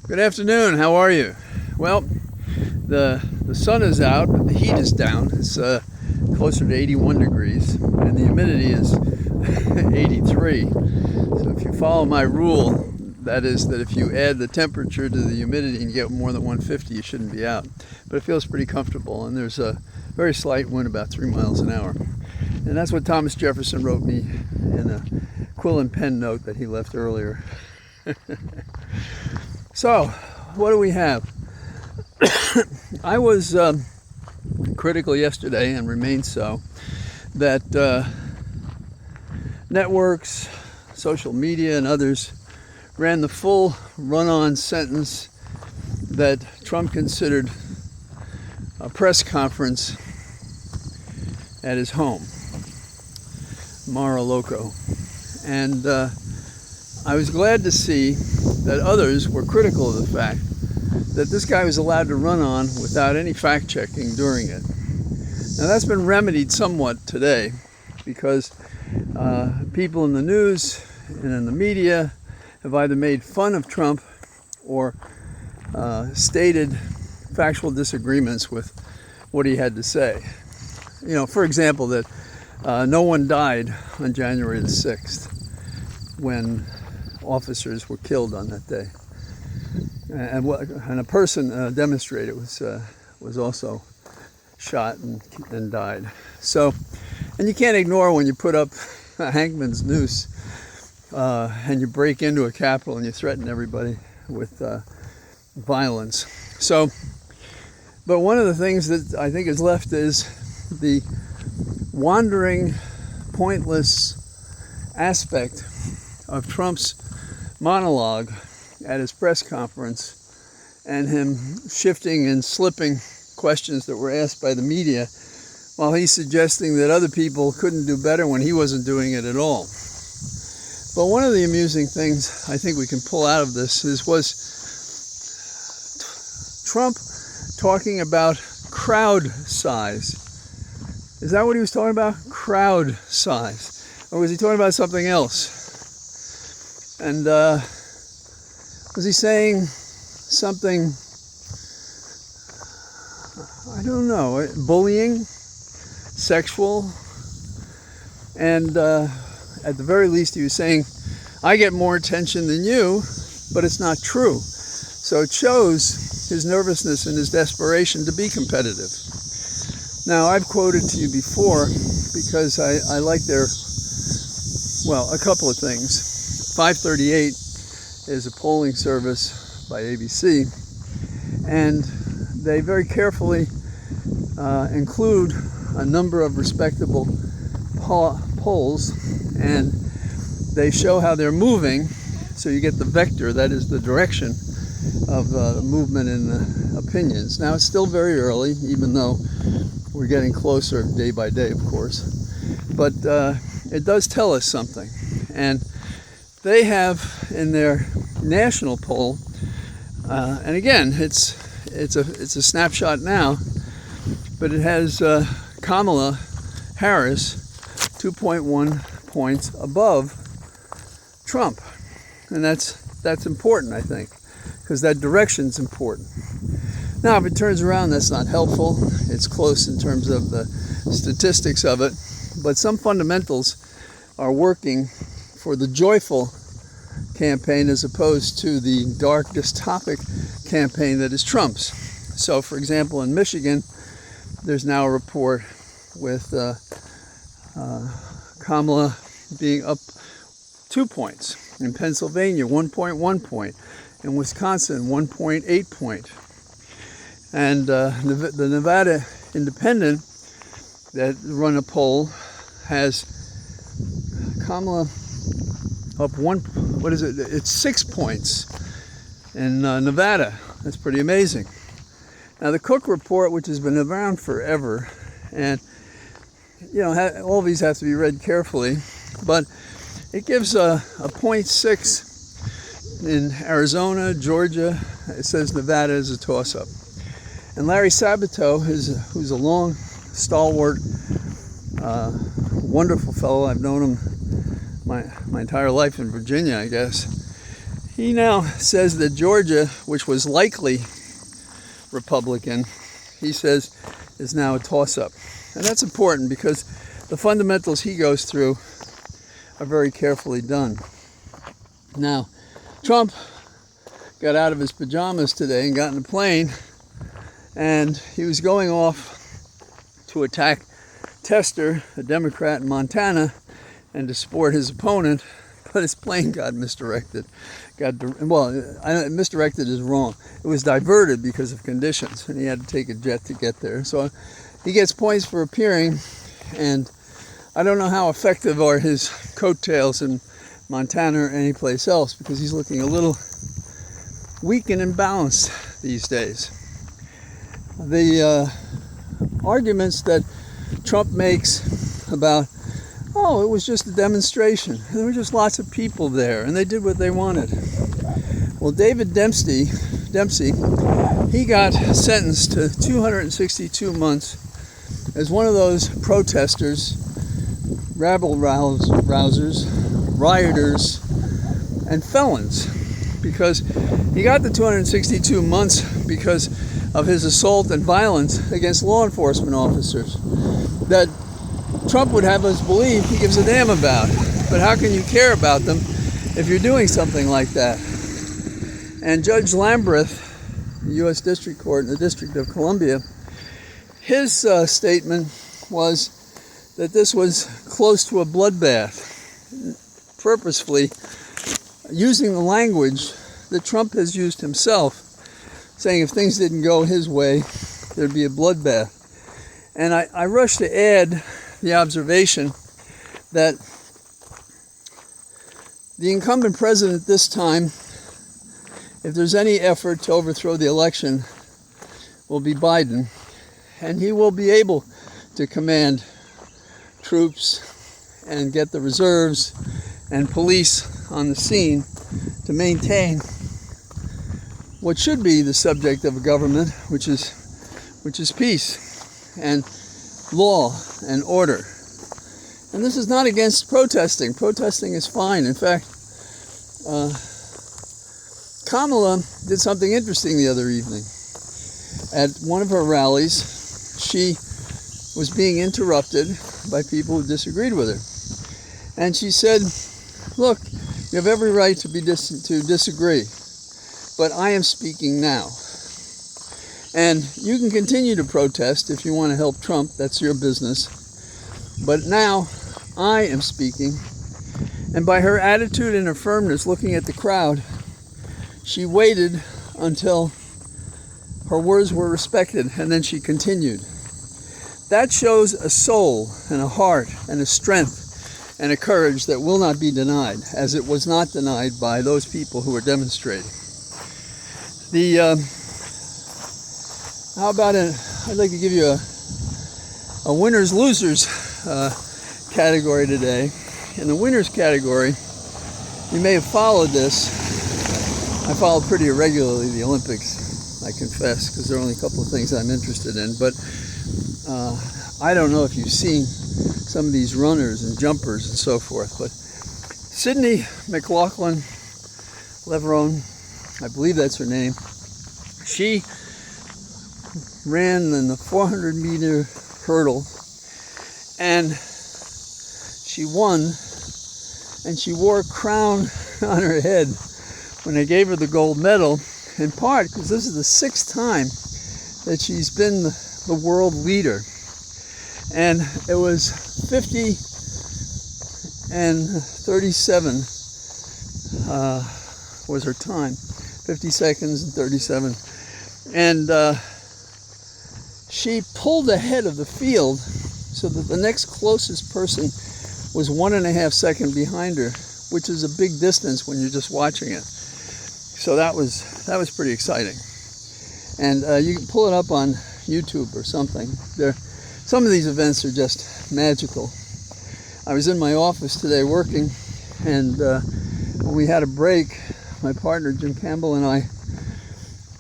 Good afternoon. How are you? Well, the sun is out, but the heat is down. It's closer to 81 degrees, and the humidity is 83. So if you follow my rule, that is that if you add the temperature to the humidity and you get more than 150, you shouldn't be out. But it feels pretty comfortable, and there's a very slight wind, about 3 miles an hour. And that's what Thomas Jefferson wrote me in a quill and pen note that he left earlier. So, what do we have? I was critical yesterday, and remain so, that networks, social media, and others ran the full run-on sentence that Trump considered a press conference at his home, Mar-a-Lago. And I was glad to see that others were critical of the fact that this guy was allowed to run on without any fact-checking during it. Now that's been remedied somewhat today because people in the news and in the media have either made fun of Trump or stated factual disagreements with what he had to say. You know, for example, that no one died on January the 6th when officers were killed on that day, and a person, a demonstrator, was also shot and died. So, and you can't ignore when you put up a hangman's noose and you break into a Capitol and you threaten everybody with violence. So, but one of the things that I think is left is the wandering, pointless aspect of Trump's monologue at his press conference, and him shifting and slipping questions that were asked by the media while he's suggesting that other people couldn't do better when he wasn't doing it at all. But one of the amusing things I think we can pull out of this was Trump talking about crowd size. Is that what he was talking about? Crowd size. Or was he talking about something else? And was he saying something, I don't know, bullying, sexual? And at the very least he was saying, I get more attention than you, but it's not true. So it shows his nervousness and his desperation to be competitive. Now, I've quoted to you before because I like their, well, a couple of things. 538 is a polling service by ABC, and they very carefully include a number of respectable polls, and they show how they're moving, so you get the vector, that is the direction of the movement in the opinions. Now, it's still very early, even though we're getting closer day by day, of course, but it does tell us something. And they have in their national poll, and again, it's a snapshot now, but it has Kamala Harris 2.1 points above Trump, and that's important, I think, because that direction's important. Now, if it turns around, that's not helpful. It's close in terms of the statistics of it, but some fundamentals are working for the joyful campaign as opposed to the dark, dystopic campaign that is Trump's. So, for example, in Michigan, there's now a report with Kamala being up 2 points. In Pennsylvania, 1.1 point. In Wisconsin, 1.8 point. And the Nevada Independent that run a poll has Kamala up it's 6 points in Nevada. That's pretty amazing. Now the Cook report, which has been around forever, and you know, all of these have to be read carefully, but it gives a 0.6 in Arizona, Georgia. It says Nevada is a toss-up. And Larry Sabato, who's a long, stalwart, wonderful fellow. I've known him my entire life in Virginia, I guess. He now says that Georgia, which was likely Republican, he says is now a toss-up. And that's important because the fundamentals he goes through are very carefully done. Now, Trump got out of his pajamas today and got in a plane, and he was going off to attack Tester, a Democrat in Montana, and to support his opponent, but his plane got misdirected. Misdirected is wrong. It was diverted because of conditions, and he had to take a jet to get there. So he gets points for appearing, and I don't know how effective are his coattails in Montana or anyplace else, because he's looking a little weak and imbalanced these days. The arguments that Trump makes about, oh, it was just a demonstration, there were just lots of people there, and they did what they wanted. Well, David Dempsey, he got sentenced to 262 months as one of those protesters, rabble-rousers, rioters, and felons, because he got the 262 months because of his assault and violence against law enforcement officers that Trump would have us believe he gives a damn about. But how can you care about them if you're doing something like that? And Judge Lamberth, the U.S. District Court in the District of Columbia, his statement was that this was close to a bloodbath, purposefully using the language that Trump has used himself, saying if things didn't go his way, there'd be a bloodbath. And I rush to add the observation that the incumbent president this time, if there's any effort to overthrow the election, will be Biden. And he will be able to command troops and get the reserves and police on the scene to maintain what should be the subject of a government, which is peace and law and order. And this is not against protesting. Protesting is fine. In fact, Kamala did something interesting the other evening. At one of her rallies, she was being interrupted by people who disagreed with her. And she said, look, you have every right to disagree, but I am speaking now. And you can continue to protest if you want to help Trump, that's your business. But now I am speaking. And by her attitude and her firmness looking at the crowd, she waited until her words were respected, and then she continued. That shows a soul and a heart and a strength and a courage that will not be denied, as it was not denied by those people who were demonstrating. I'd like to give you a winners losers category today. In the winners category, you may have followed this. I follow pretty irregularly the Olympics, I confess, because there are only a couple of things I'm interested in. But I don't know if you've seen some of these runners and jumpers and so forth. But Sydney McLaughlin-Levrone, I believe that's her name, she ran in the 400-meter hurdle, and she won, and she wore a crown on her head when they gave her the gold medal, in part because this is the 6th time that she's been the world leader. And it was 50 and 37 was her time, 50 seconds and 37. And she pulled ahead of the field so that the next closest person was 1.5 seconds behind her, which is a big distance when you're just watching it. So that was pretty exciting. And you can pull it up on YouTube or something. Some of these events are just magical. I was in my office today working, and when we had a break, my partner Jim Campbell and I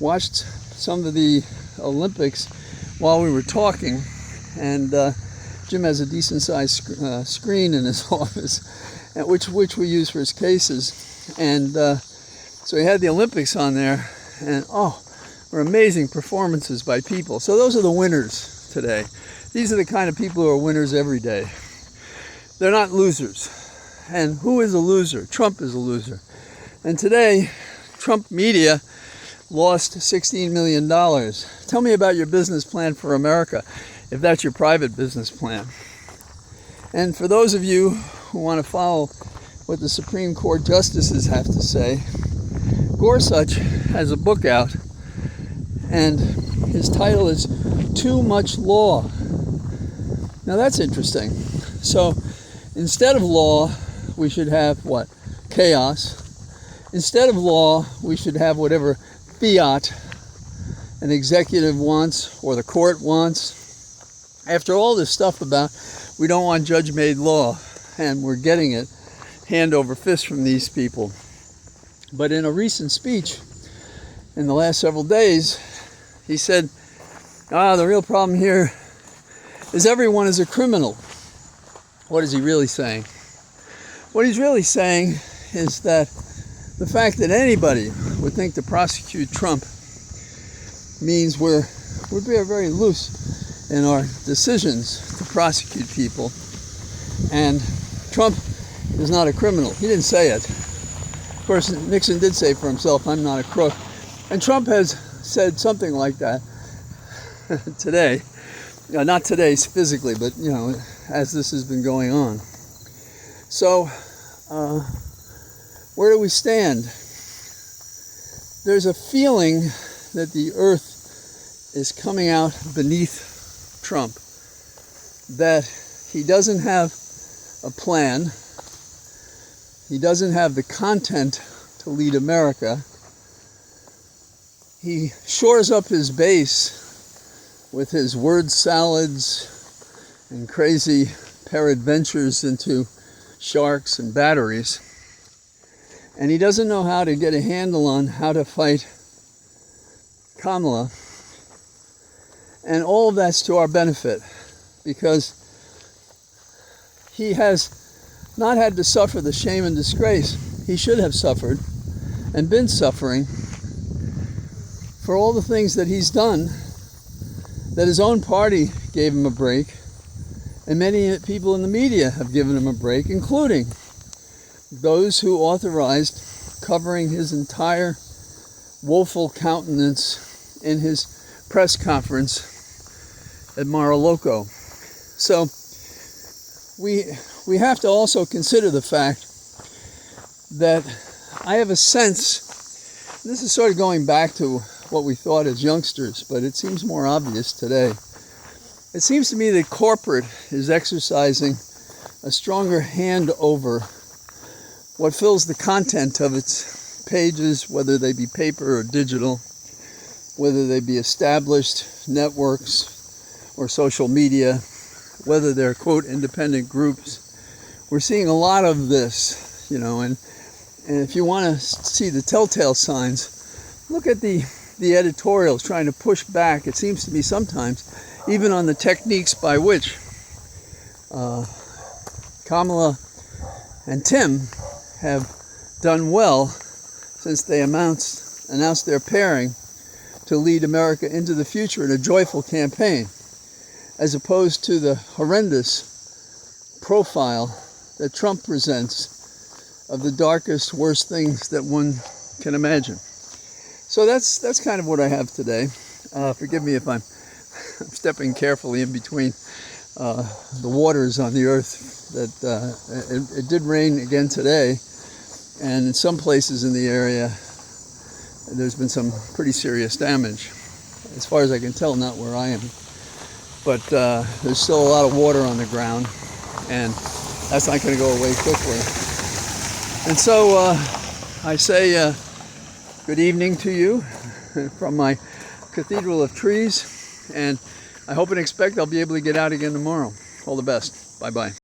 watched some of the Olympics while we were talking. And Jim has a decent-sized screen in his office, which we use for his cases. And So he had the Olympics on there, and were amazing performances by people. So those are the winners today. These are the kind of people who are winners every day. They're not losers. And who is a loser? Trump is a loser. And today, Trump media lost $16 million. Tell me about your business plan for America, if that's your private business plan. And for those of you who want to follow what the Supreme Court justices have to say, Gorsuch has a book out, and his title is Too Much Law. Now that's interesting. So instead of law, we should have what? Chaos. Instead of law, we should have whatever fiat an executive wants or the court wants. After all this stuff about we don't want judge-made law, and we're getting it hand over fist from these people. But in a recent speech in the last several days, he said, the real problem here is everyone is a criminal. What is he really saying? What he's really saying is that the fact that anybody would think to prosecute Trump means we're very loose in our decisions to prosecute people. And Trump is not a criminal. He didn't say it. Of course, Nixon did say for himself, I'm not a crook. And Trump has said something like that today. Not today physically, but, as this has been going on. So, where do we stand? There's a feeling that the earth is coming out beneath Trump, that he doesn't have a plan, he doesn't have the content to lead America. He shores up his base with his word salads and crazy peradventures into sharks and batteries. And he doesn't know how to get a handle on how to fight Kamala. And all of that's to our benefit, because he has not had to suffer the shame and disgrace he should have suffered and been suffering for all the things that he's done, that his own party gave him a break, and many people in the media have given him a break, including those who authorized covering his entire woeful countenance in his press conference at Mar-a-Lago. So we have to also consider the fact that I have a sense, this is sort of going back to what we thought as youngsters, but it seems more obvious today. It seems to me that corporate is exercising a stronger hand over what fills the content of its pages, whether they be paper or digital, whether they be established networks or social media, whether they're, quote, independent groups. We're seeing a lot of this, and if you want to see the telltale signs, look at the editorials trying to push back, it seems to me sometimes, even on the techniques by which Kamala and Tim have done well since they announced their pairing to lead America into the future in a joyful campaign, as opposed to the horrendous profile that Trump presents of the darkest, worst things that one can imagine. So that's kind of what I have today. Forgive me if I'm stepping carefully in between the waters on the earth. That it did rain again today, and in some places in the area there's been some pretty serious damage. As far as I can tell, not where I am, but there's still a lot of water on the ground, and that's not going to go away quickly. And so I say good evening to you from my cathedral of trees, and I hope and expect I'll be able to get out again tomorrow. All the best. Bye-bye.